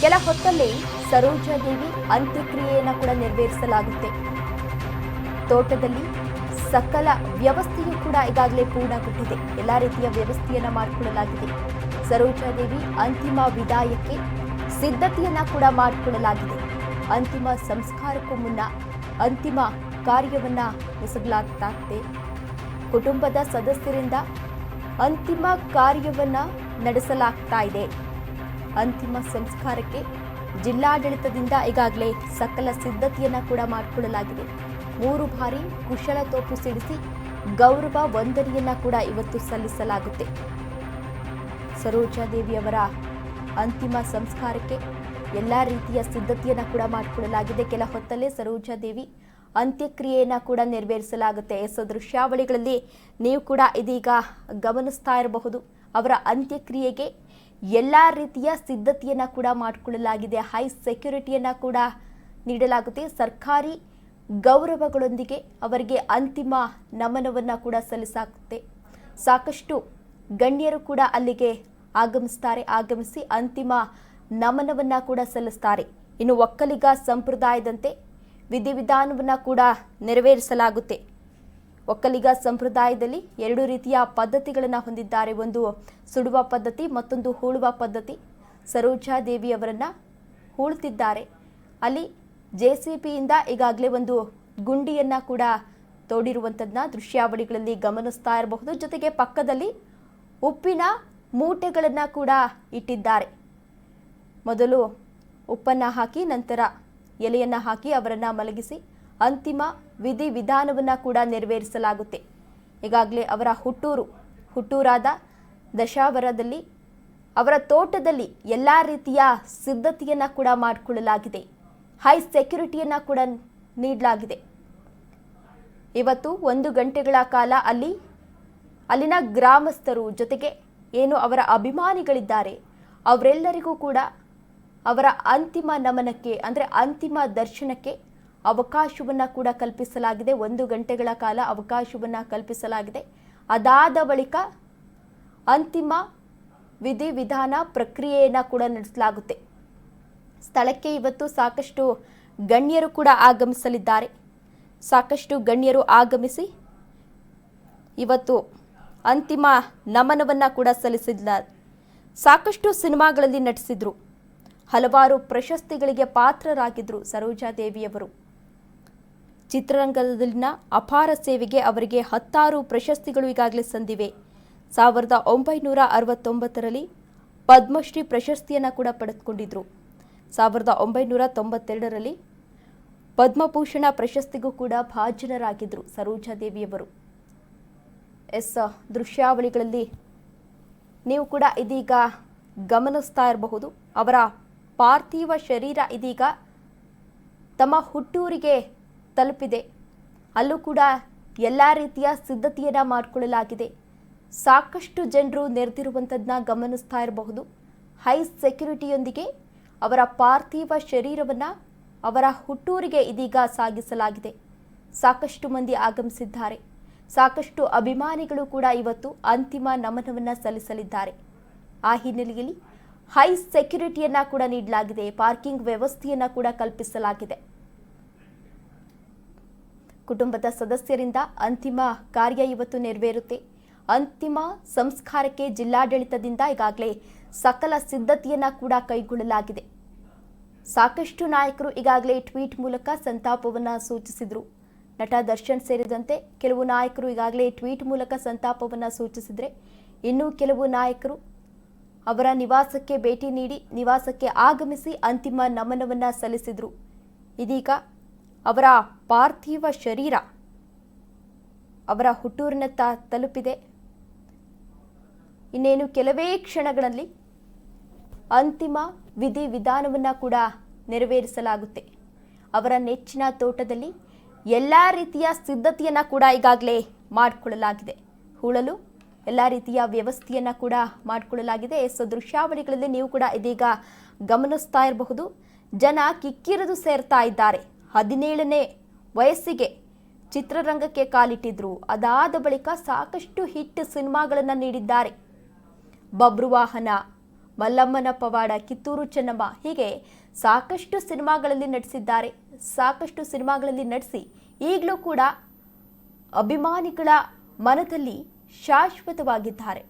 ಕೆಲ ಹೊತ್ತಲ್ಲಿ ಸರೋಜಾದೇವಿ ಅಂತ್ಯಕ್ರಿಯೆಯನ್ನು ಕೂಡ ನೆರವೇರಿಸಲಾಗುತ್ತೆ. ತೋಟದಲ್ಲಿ ಸಕಲ ವ್ಯವಸ್ಥೆಯೂ ಕೂಡ ಈಗಾಗಲೇ ಪೂರ್ಣಗೊಂಡಿದೆ. ಎಲ್ಲ ರೀತಿಯ ವ್ಯವಸ್ಥೆಯನ್ನ ಮಾಡಿಕೊಳ್ಳಲಾಗಿದೆ. ಸರೋಜಾದೇವಿ ಅಂತಿಮ ವಿದಾಯಕ್ಕೆ ಸಿದ್ಧತೆಯನ್ನ ಕೂಡ ಮಾಡಿಕೊಳ್ಳಲಾಗಿದೆ. ಅಂತಿಮ ಸಂಸ್ಕಾರಕ್ಕೂ ಮುನ್ನ ಅಂತಿಮ ಕಾರ್ಯವನ್ನ ಎಸಗಲಾಗ್ತಾಗಿದೆ. ಕುಟುಂಬದ ಸದಸ್ಯರಿಂದ ಅಂತಿಮ ಕಾರ್ಯವನ್ನ ನಡೆಸಲಾಗ್ತಾ ಇದೆ. ಅಂತಿಮ ಸಂಸ್ಕಾರಕ್ಕೆ ಜಿಲ್ಲಾಡಳಿತದಿಂದ ಈಗಾಗಲೇ ಸಕಲ ಸಿದ್ಧತೆಯನ್ನ ಕೂಡ ಮಾಡಿಕೊಳ್ಳಲಾಗಿದೆ. 3 ಬಾರಿ ಕುಶಲ ತೋಪು ಸಿಡಿಸಿ ಗೌರವ ವಂದನೆಯನ್ನ ಕೂಡ ಇವತ್ತು ಸಲ್ಲಿಸಲಾಗುತ್ತೆ. ಸರೋಜಾದೇವಿಯವರ ಅಂತಿಮ ಸಂಸ್ಕಾರಕ್ಕೆ ಎಲ್ಲ ರೀತಿಯ ಸಿದ್ಧತೆಯನ್ನ ಕೂಡ ಮಾಡಿಕೊಳ್ಳಲಾಗಿದೆ. ಕೆಲ ಹೊತ್ತಲ್ಲೇ ಸರೋಜಾದೇವಿ ಅಂತ್ಯಕ್ರಿಯೆಯನ್ನ ಕೂಡ ನೆರವೇರಿಸಲಾಗುತ್ತೆ. ದೃಶ್ಯಾವಳಿಗಳಲ್ಲಿ ನೀವು ಕೂಡ ಇದೀಗ ಗಮನಿಸ್ತಾ ಇರಬಹುದು. ಅವರ ಅಂತ್ಯಕ್ರಿಯೆಗೆ ಎಲ್ಲ ರೀತಿಯ ಸಿದ್ಧತೆಯನ್ನ ಕೂಡ ಮಾಡಿಕೊಳ್ಳಲಾಗಿದೆ. ಹೈ ಸೆಕ್ಯೂರಿಟಿಯನ್ನ ಕೂಡ ನೀಡಲಾಗುತ್ತೆ. ಸರ್ಕಾರಿ ಗೌರವಗಳೊಂದಿಗೆ ಅವರಿಗೆ ಅಂತಿಮ ನಮನವನ್ನ ಕೂಡ ಸಲ್ಲಿಸಲಾಗುತ್ತೆ. ಸಾಕಷ್ಟು ಗಣ್ಯರು ಕೂಡ ಅಲ್ಲಿಗೆ ಆಗಮಿಸಿ ಅಂತಿಮ ನಮನವನ್ನ ಕೂಡ ಸಲ್ಲಿಸ್ತಾರೆ. ಇನ್ನು ಒಕ್ಕಲಿಗ ಸಂಪ್ರದಾಯದಂತೆ ವಿಧಿವಿಧಾನವನ್ನ ಕೂಡ ನೆರವೇರಿಸಲಾಗುತ್ತೆ. ಒಕ್ಕಲಿಗ ಸಂಪ್ರದಾಯದಲ್ಲಿ 2 ರೀತಿಯ ಪದ್ಧತಿಗಳನ್ನು ಹೊಂದಿದ್ದಾರೆ. ಒಂದು ಸುಡುವ ಪದ್ಧತಿ, ಮತ್ತೊಂದು ಹೂಳುವ ಪದ್ಧತಿ. ಸರೋಜಾದೇವಿಯವರನ್ನ ಹೂಳುತ್ತಿದ್ದಾರೆ. ಅಲ್ಲಿ JCBಯಿಂದ ಈಗಾಗಲೇ ಒಂದು ಗುಂಡಿಯನ್ನ ಕೂಡ ತೋಡಿರುವಂಥದ್ದನ್ನ ದೃಶ್ಯಾವಳಿಗಳಲ್ಲಿ ಗಮನಿಸ್ತಾ ಇರಬಹುದು. ಜೊತೆಗೆ ಪಕ್ಕದಲ್ಲಿ ಉಪ್ಪಿನ ಮೂಟೆಗಳನ್ನ ಕೂಡ ಇಟ್ಟಿದ್ದಾರೆ. ಮೊದಲು ಉಪ್ಪನ್ನ ಹಾಕಿ ನಂತರ ಎಲೆಯನ್ನ ಹಾಕಿ ಅವರನ್ನ ಮಲಗಿಸಿ ಅಂತಿಮ ವಿಧಿವಿಧಾನವನ್ನ ಕೂಡ ನೆರವೇರಿಸಲಾಗುತ್ತೆ. ಈಗಾಗಲೇ ಅವರ ಹುಟ್ಟೂರಾದ ದಶಾವರದಲ್ಲಿ ಅವರ ತೋಟದಲ್ಲಿ ಎಲ್ಲ ರೀತಿಯ ಸಿದ್ಧತೆಯನ್ನ ಕೂಡ ಮಾಡಿಕೊಳ್ಳಲಾಗಿದೆ. ಹೈ ಸೆಕ್ಯೂರಿಟಿಯನ್ನ ಕೂಡ ನೀಡಲಾಗಿದೆ. ಇವತ್ತು 1 ಗಂಟೆಗಳ ಕಾಲ ಅಲ್ಲಿನ ಗ್ರಾಮಸ್ಥರು ಜೊತೆಗೆ ಏನು ಅವರ ಅಭಿಮಾನಿಗಳಿದ್ದಾರೆ ಅವರೆಲ್ಲರಿಗೂ ಕೂಡ ಅವರ ಅಂತಿಮ ನಮನಕ್ಕೆ ಅಂದರೆ ಅಂತಿಮ ದರ್ಶನಕ್ಕೆ ಅವಕಾಶವನ್ನ ಕೂಡ ಕಲ್ಪಿಸಲಾಗಿದೆ. 1 ಗಂಟೆಗಳ ಕಾಲ ಅವಕಾಶವನ್ನ ಕಲ್ಪಿಸಲಾಗಿದೆ. ಅದಾದ ಬಳಿಕ ಅಂತಿಮ ವಿಧಿವಿಧಾನ ಪ್ರಕ್ರಿಯೆಯನ್ನ ಕೂಡ ನಡೆಸಲಾಗುತ್ತೆ. ಸ್ಥಳಕ್ಕೆ ಇವತ್ತು ಸಾಕಷ್ಟು ಗಣ್ಯರು ಕೂಡ ಆಗಮಿಸಲಿದ್ದಾರೆ. ಸಾಕಷ್ಟು ಗಣ್ಯರು ಆಗಮಿಸಿ ಇವತ್ತು ಅಂತಿಮ ನಮನವನ್ನ ಕೂಡ ಸಲ್ಲಿಸಿದ್ದಾರೆ. ಸಾಕಷ್ಟು ಸಿನಿಮಾಗಳಲ್ಲಿ ನಟಿಸಿದ್ರು. ಹಲವಾರು ಪ್ರಶಸ್ತಿಗಳಿಗೆ ಪಾತ್ರರಾಗಿದ್ರು ಸರೋಜಾದೇವಿಯವರು. ಚಿತ್ರರಂಗದಲ್ಲಿನ ಅಪಾರ ಸೇವೆಗೆ ಅವರಿಗೆ 10 ಪ್ರಶಸ್ತಿಗಳು ಈಗಾಗಲೇ ಸಂದಿವೆ. 1969ರಲ್ಲಿ ಪದ್ಮಶ್ರೀ ಪ್ರಶಸ್ತಿಯನ್ನು ಕೂಡ ಪಡೆದುಕೊಂಡಿದ್ರು. 1992ರಲ್ಲಿ ಪದ್ಮಭೂಷಣ ಪ್ರಶಸ್ತಿಗೂ ಕೂಡ ಭಾಜನರಾಗಿದ್ದರು ಸರೋಜಾದೇವಿಯವರು. ದೃಶ್ಯಾವಳಿಗಳಲ್ಲಿ ನೀವು ಕೂಡ ಇದೀಗ ಗಮನಿಸ್ತಾ ಇರಬಹುದು. ಅವರ ಪಾರ್ಥಿವ ಶರೀರ ಇದೀಗ ತಮ್ಮ ಹುಟ್ಟೂರಿಗೆ ತಲುಪಿದೆ. ಅಲ್ಲೂ ಕೂಡ ಎಲ್ಲ ರೀತಿಯ ಸಿದ್ಧತೆಯನ್ನ ಮಾಡಿಕೊಳ್ಳಲಾಗಿದೆ. ಸಾಕಷ್ಟು ಜನರು ನೆರೆದಿರುವಂಥದ್ದನ್ನ ಗಮನಿಸ್ತಾ ಇರಬಹುದು. ಹೈ ಸೆಕ್ಯೂರಿಟಿಯೊಂದಿಗೆ ಅವರ ಪಾರ್ಥಿವ ಶರೀರವನ್ನು ಅವರ ಹುಟ್ಟೂರಿಗೆ ಇದೀಗ ಸಾಗಿಸಲಾಗಿದೆ. ಸಾಕಷ್ಟು ಮಂದಿ ಆಗಮಿಸಿದ್ದಾರೆ. ಸಾಕಷ್ಟು ಅಭಿಮಾನಿಗಳು ಕೂಡ ಇವತ್ತು ಅಂತಿಮ ನಮನವನ್ನು ಸಲ್ಲಿಸಲಿದ್ದಾರೆ. ಆ ಹಿನ್ನೆಲೆಯಲ್ಲಿ ಹೈ ಸೆಕ್ಯೂರಿಟಿಯನ್ನ ಕೂಡ ನೀಡಲಾಗಿದೆ. ಪಾರ್ಕಿಂಗ್ ವ್ಯವಸ್ಥೆಯನ್ನ ಕೂಡ ಕಲ್ಪಿಸಲಾಗಿದೆ. ಕುಟುಂಬದ ಸದಸ್ಯರಿಂದ ಅಂತಿಮ ಕಾರ್ಯ ಇವತ್ತು ನೆರವೇರುತ್ತೆ. ಅಂತಿಮ ಸಂಸ್ಕಾರಕ್ಕೆ ಜಿಲ್ಲಾಡಳಿತದಿಂದ ಈಗಾಗಲೇ ಸಕಲ ಸಿದ್ಧತೆಯನ್ನ ಕೂಡ ಕೈಗೊಳ್ಳಲಾಗಿದೆ. ಸಾಕಷ್ಟು ನಾಯಕರು ಈಗಾಗಲೇ ಟ್ವೀಟ್ ಮೂಲಕ ಸಂತಾಪವನ್ನು ಸೂಚಿಸಿದರು. ನಟ ದರ್ಶನ್ ಸೇರಿದಂತೆ ಕೆಲವು ನಾಯಕರು ಈಗಾಗಲೇ ಟ್ವೀಟ್ ಮೂಲಕ ಸಂತಾಪವನ್ನು ಸೂಚಿಸಿದರೆ, ಇನ್ನೂ ಕೆಲವು ನಾಯಕರು ಅವರ ನಿವಾಸಕ್ಕೆ ಭೇಟಿ ನೀಡಿ ನಿವಾಸಕ್ಕೆ ಆಗಮಿಸಿ ಅಂತಿಮ ನಮನವನ್ನು ಸಲ್ಲಿಸಿದರು. ಇದೀಗ ಅವರ ಪಾರ್ಥಿವ ಶರೀರ ಅವರ ಹುಟ್ಟೂರಿನತ್ತ ತಲುಪಿದೆ. ಇನ್ನೇನು ಕೆಲವೇ ಕ್ಷಣಗಳಲ್ಲಿ ಅಂತಿಮ ವಿಧಿವಿಧಾನವನ್ನು ಕೂಡ ನೆರವೇರಿಸಲಾಗುತ್ತೆ. ಅವರ ನೆಚ್ಚಿನ ತೋಟದಲ್ಲಿ ಎಲ್ಲ ರೀತಿಯ ಸಿದ್ಧತೆಯನ್ನು ಕೂಡ ಈಗಾಗಲೇ ಮಾಡಿಕೊಳ್ಳಲಾಗಿದೆ. ಹೂಳಲು ಎಲ್ಲ ರೀತಿಯ ವ್ಯವಸ್ಥೆಯನ್ನು ಕೂಡ ಮಾಡಿಕೊಳ್ಳಲಾಗಿದೆ. ದೃಶ್ಯಾವಳಿಗಳಲ್ಲಿ ನೀವು ಕೂಡ ಇದೀಗ ಗಮನಿಸ್ತಾ ಇರಬಹುದು. ಜನ ಕಿಕ್ಕಿರಿದು ಸೇರ್ತಾ ಇದ್ದಾರೆ. 17ನೇ ವಯಸ್ಸಿಗೆ ಚಿತ್ರರಂಗಕ್ಕೆ ಕಾಲಿಟ್ಟಿದ್ರು. ಅದಾದ ಬಳಿಕ ಸಾಕಷ್ಟು ಹಿಟ್ ಸಿನಿಮಾಗಳನ್ನು ನೀಡಿದ್ದಾರೆ. ಬಬ್ರುವಾಹನ, ಮಲ್ಲಮ್ಮನ ಪವಾಡ, ಕಿತ್ತೂರು ಚೆನ್ನಮ್ಮ ಹೀಗೆ ಸಾಕಷ್ಟು ಸಿನಿಮಾಗಳಲ್ಲಿ ನಟಿಸಿದ್ದಾರೆ. ಸಾಕಷ್ಟು ಸಿನಿಮಾಗಳಲ್ಲಿ ನಟಿಸಿ ಈಗಲೂ ಕೂಡ ಅಭಿಮಾನಿಗಳ ಮನದಲ್ಲಿ ಶಾಶ್ವತವಾಗಿದ್ದಾರೆ.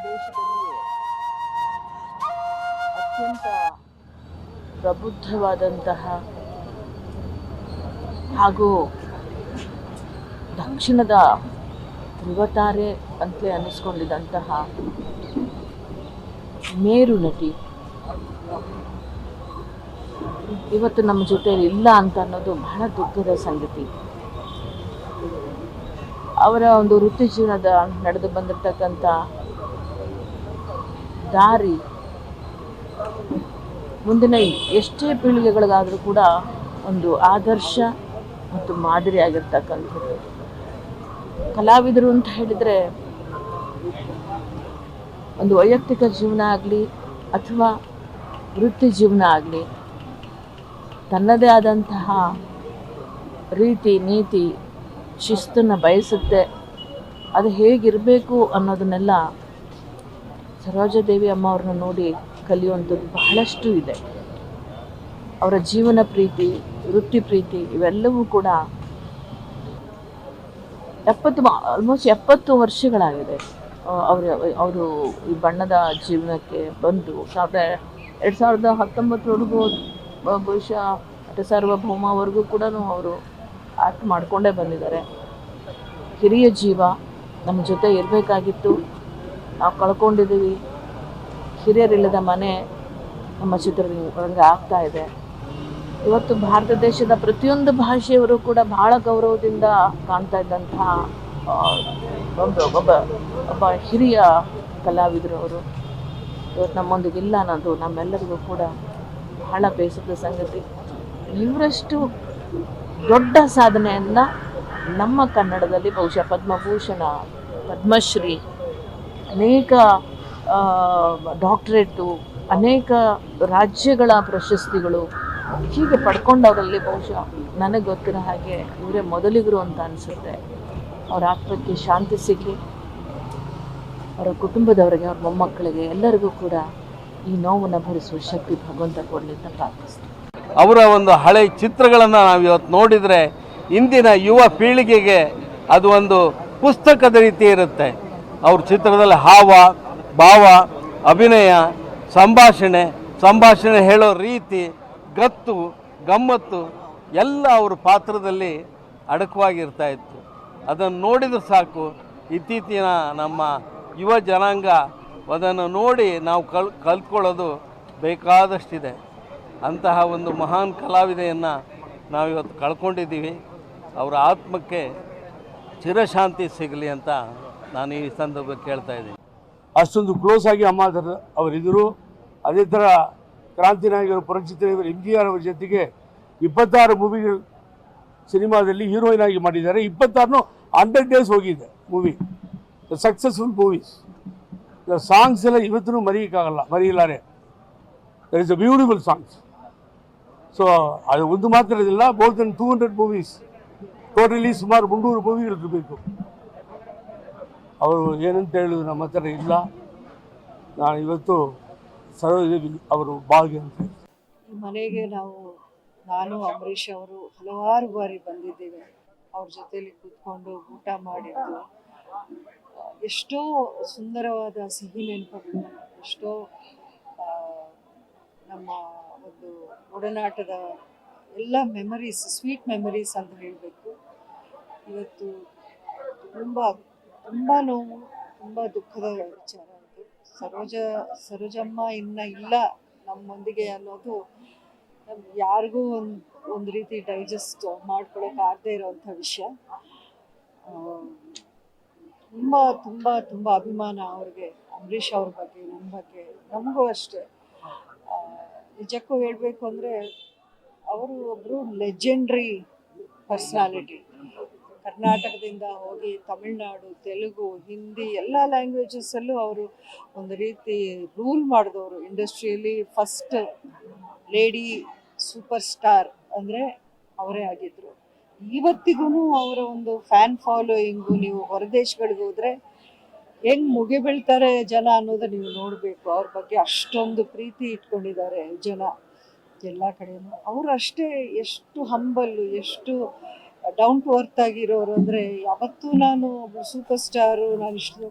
ದೇಶದಲ್ಲಿಯೇ ಅತ್ಯಂತ ಪ್ರಬುದ್ಧವಾದಂತಹ ಹಾಗೂ ದಕ್ಷಿಣದ ಧ್ರುವತಾರೆ ಅಂತಲೇ ಅನ್ನಿಸ್ಕೊಂಡಿದ್ದಂತಹ ಮೇರು ನಟಿ ಇವತ್ತು ನಮ್ಮ ಜೊತೆಯಲ್ಲಿ ಇಲ್ಲ ಅಂತ ಅನ್ನೋದು ಬಹಳ ದುಃಖದ ಸಂಗತಿ. ಅವರ ಒಂದು ವೃತ್ತಿ ಜೀವನದ ನಡೆದು ಬಂದಿರತಕ್ಕಂಥ ದಾರಿ ಮುಂದಿನ ಎಷ್ಟೇ ಪೀಳಿಗೆಗಳಿಗಾದರೂ ಕೂಡ ಒಂದು ಆದರ್ಶ ಮತ್ತು ಮಾದರಿಯಾಗಿರ್ತಕ್ಕಂಥದ್ದು. ಕಲಾವಿದರು ಅಂತ ಹೇಳಿದರೆ ಒಂದು ವೈಯಕ್ತಿಕ ಜೀವನ ಆಗಲಿ ಅಥವಾ ವೃತ್ತಿ ಜೀವನ ಆಗಲಿ ತನ್ನದೇ ಆದಂತಹ ರೀತಿ ನೀತಿ ಶಿಸ್ತನ್ನು ಬಯಸುತ್ತೆ. ಅದು ಹೇಗಿರಬೇಕು ಅನ್ನೋದನ್ನೆಲ್ಲ ಸರೋಜಾದೇವಿ ಅಮ್ಮ ಅವ್ರನ್ನ ನೋಡಿ ಕಲಿಯುವಂಥದ್ದು ಬಹಳಷ್ಟು ಇದೆ. ಅವರ ಜೀವನ ಪ್ರೀತಿ, ವೃತ್ತಿ ಪ್ರೀತಿ ಇವೆಲ್ಲವೂ ಕೂಡ ಆಲ್ಮೋಸ್ಟ್ 70 ವರ್ಷಗಳಾಗಿದೆ ಅವರು ಈ ಬಣ್ಣದ ಜೀವನಕ್ಕೆ ಬಂದು 2019ವರೆಗೂ ಬಹುಶಃ ಸಾರ್ವಭೌಮವರೆಗೂ ಕೂಡ ಅವರು ಆಕ್ಟ್ ಮಾಡಿಕೊಂಡೇ ಬಂದಿದ್ದಾರೆ. ಹಿರಿಯ ಜೀವ ನಮ್ಮ ಜೊತೆ ಇರಬೇಕಾಗಿತ್ತು, ನಾವು ಇವತ್ತು ಭಾರತ ದೇಶದ ಪ್ರತಿಯೊಂದು ಭಾಷೆಯವರು ಕೂಡ ಬಹಳ ಗೌರವದಿಂದ ಕಾಣ್ತಾ ಇದ್ದಂತಹ ಆ, ಒಬ್ಬ ಹಿರಿಯ ಕಲಾವಿದರು ಅವರು ಇವತ್ತು ನಮ್ಮೊಂದಿಗಿಲ್ಲ ಅನ್ನೋದು ನಮ್ಮೆಲ್ಲರಿಗೂ ಕೂಡ ಬಹಳ ಬೇಸರದ ಸಂಗತಿ. ಇವರಷ್ಟು ದೊಡ್ಡ ಸಾಧನೆಯನ್ನು ನಮ್ಮ ಕನ್ನಡದಲ್ಲಿ ಬಹುಶಃ ಪದ್ಮಭೂಷಣ, ಪದ್ಮಶ್ರೀ, ಅನೇಕ ಡಾಕ್ಟರೇಟು, ಅನೇಕ ರಾಜ್ಯಗಳ ಪ್ರಶಸ್ತಿಗಳು ಹೀಗೆ ಪಡ್ಕೊಂಡವರಲ್ಲಿ ಬಹುಶಃ ನನಗೆ ಗೊತ್ತಿರೋ ಹಾಗೆ ಇವರೇ ಮೊದಲಿಗರು ಅಂತ ಅನಿಸುತ್ತೆ. ಅವರ ಆತ್ಮಕ್ಕೆ ಶಾಂತಿ ಸಿಗಲಿ, ಅವರ ಕುಟುಂಬದವರಿಗೆ, ಅವ್ರ ಮೊಮ್ಮಕ್ಕಳಿಗೆ ಎಲ್ಲರಿಗೂ ಕೂಡ ಈ ನೋವನ್ನು ಭರಿಸುವ ಶಕ್ತಿ ಭಗವಂತ ಕೊಡಲಿ ಅಂತ ಪ್ರಾರ್ಥಿಸ್ತೀನಿ. ಅವರ ಒಂದು ಹಳೆ ಚಿತ್ರಗಳನ್ನು ನಾವು ಇವತ್ತು ನೋಡಿದರೆ ಇಂದಿನ ಯುವ ಪೀಳಿಗೆಗೆ ಅದು ಒಂದು ಪುಸ್ತಕದ ರೀತಿ ಇರುತ್ತೆ. ಅವ್ರ ಚಿತ್ರದಲ್ಲಿ ಹಾವ ಭಾವ, ಅಭಿನಯ, ಸಂಭಾಷಣೆ ಹೇಳೋ ರೀತಿ, ಗತ್ತು ಗಮ್ಮತ್ತು ಎಲ್ಲ ಅವ್ರ ಪಾತ್ರದಲ್ಲಿ ಅಡಕವಾಗಿರ್ತಾ ಇತ್ತು. ಅದನ್ನು ನೋಡಿದ್ರೆ ಸಾಕು, ಇತ್ತೀಚಿನ ನಮ್ಮ ಯುವ ಜನಾಂಗ ಅದನ್ನು ನೋಡಿ ನಾವು ಕಲ್ತ್ಕೊಳ್ಳೋದು ಬೇಕಾದಷ್ಟಿದೆ. ಅಂತಹ ಒಂದು ಮಹಾನ್ ಕಲಾವಿದೆಯನ್ನು ನಾವಿವತ್ತು ಕಳ್ಕೊಂಡಿದ್ದೀವಿ. ಅವರ ಆತ್ಮಕ್ಕೆ ಚಿರಶಾಂತಿ ಸಿಗಲಿ ಅಂತ ನಾನು ಈ ಸಂದರ್ಭ ಕೇಳ್ತಾ ಇದ್ದೀನಿ. ಅಷ್ಟೊಂದು ಕ್ಲೋಸ್ ಆಗಿ ಅಮ್ಮ ಅವರಿದ್ದರು. ಅದೇ ಥರ ಕ್ರಾಂತಿ ನಾಯಕರು ಪರಚಿತ್ರ MGR ಅವರ ಜೊತೆಗೆ 26 ಮೂವಿಗಳು ಸಿನಿಮಾದಲ್ಲಿ ಹೀರೋಯಿನ್ ಆಗಿ ಮಾಡಿದ್ದಾರೆ. 26 100 days ಹೋಗಿದೆ ಮೂವಿ. Successful movies. ಸಾಂಗ್ಸ್ ಎಲ್ಲ ಇವತ್ತೂ ಮರೆಯಲಾರೆ. There is a beautiful songs. So ಅದು ಒಂದು ಮಾತ್ರ ಇದಿಲ್ಲ, ಮೋರ್ ದೆನ್ 200 ಮೂವೀಸ್. ಟೋಟಲಿ ಸುಮಾರು 300 ಮೂವಿಗಳು ಇರಬೇಕು. ಅವರು ಏನಂತ ಹೇಳೋದು ನಮ್ಮ ಹತ್ರ ಇಲ್ಲ. ನಾನು ಇವತ್ತು ಸರೋಜದೇವಿ ಅವರು ಭಾಗ್ಯ ಅಂತ. ಈ ಮನೆಗೆ ನಾನು ಅಂಬರೀಷ್ ಅವರು ಹಲವಾರು ಬಾರಿ ಬಂದಿದ್ದೇವೆ. ಅವ್ರ ಜೊತೆಲಿ ಕೂತ್ಕೊಂಡು ಊಟ ಮಾಡಿದ್ದು, ಎಷ್ಟೋ ಸುಂದರವಾದ ಸಿಹಿ ನೆನಪುಗಳು, ಎಷ್ಟೋ ನಮ್ಮ ಒಂದು ಒಡನಾಟದ ಎಲ್ಲ ಮೆಮರೀಸ್, ಸ್ವೀಟ್ ಮೆಮರೀಸ್ ಅಂತ ಹೇಳಬೇಕು. ಇವತ್ತು ತುಂಬ ನೋವು, ತುಂಬ ದುಃಖದ ವಿಚಾರ ಅದು. ಸರೋಜಮ್ಮ ಇನ್ನು ಇಲ್ಲ ನಮ್ಮೊಂದಿಗೆ ಅನ್ನೋದು ಯಾರಿಗೂ ಒಂದು ರೀತಿ ಡೈಜೆಸ್ಟ್ ಮಾಡ್ಕೊಳಕ್ಕೆ ಆಗದೆ ಇರೋವಂಥ ವಿಷಯ. ತುಂಬ ತುಂಬ ತುಂಬ ಅಭಿಮಾನ ಅವ್ರಿಗೆ, ಅಂಬರೀಷ್ ಅವ್ರ ಬಗ್ಗೆ, ನಮ್ಮ ಬಗ್ಗೆ, ನಮಗೂ ಅಷ್ಟೇ. ನಿಜಕ್ಕೂ ಹೇಳಬೇಕು ಅಂದರೆ ಅವರು ಒಬ್ಬರು ಲೆಜೆಂಡ್ರಿ ಪರ್ಸ್ನಾಲಿಟಿ. ಕರ್ನಾಟಕದಿಂದ ಹೋಗಿ ತಮಿಳ್ನಾಡು, ತೆಲುಗು, ಹಿಂದಿ ಎಲ್ಲ ಲ್ಯಾಂಗ್ವೇಜಸ್ಸಲ್ಲೂ ಅವರು ಒಂದು ರೀತಿ ರೂಲ್ ಮಾಡಿದವರು. ಇಂಡಸ್ಟ್ರಿಯಲ್ಲಿ ಫಸ್ಟ್ ಲೇಡಿ ಸೂಪರ್ ಸ್ಟಾರ್ ಅಂದರೆ ಅವರೇ ಆಗಿದ್ದರು. ಇವತ್ತಿಗೂ ಅವರ ಒಂದು ಫ್ಯಾನ್ ಫಾಲೋಯಿಂಗು, ನೀವು ಹೊರದೇಶಗಳಿಗೆ ಹೋದರೆ ಹೆಂಗೆ ಮುಗಿಬೀಳ್ತಾರೆ ಜನ ಅನ್ನೋದು ನೀವು ನೋಡಬೇಕು. ಅವ್ರ ಬಗ್ಗೆ ಅಷ್ಟೊಂದು ಪ್ರೀತಿ ಇಟ್ಕೊಂಡಿದ್ದಾರೆ ಜನ ಎಲ್ಲ ಕಡೆಯೂ. ಅವರು ಅಷ್ಟೇ ಎಷ್ಟು ಹಂಬಲ್ಲು, ಎಷ್ಟು ಡೌನ್ ಟು ಅರ್ತ್ ಆಗಿರೋರು ಅಂದರೆ, ಯಾವತ್ತೂ ನಾನು ಸೂಪರ್ ಸ್ಟಾರು, ನಾನು ಇಷ್ಟು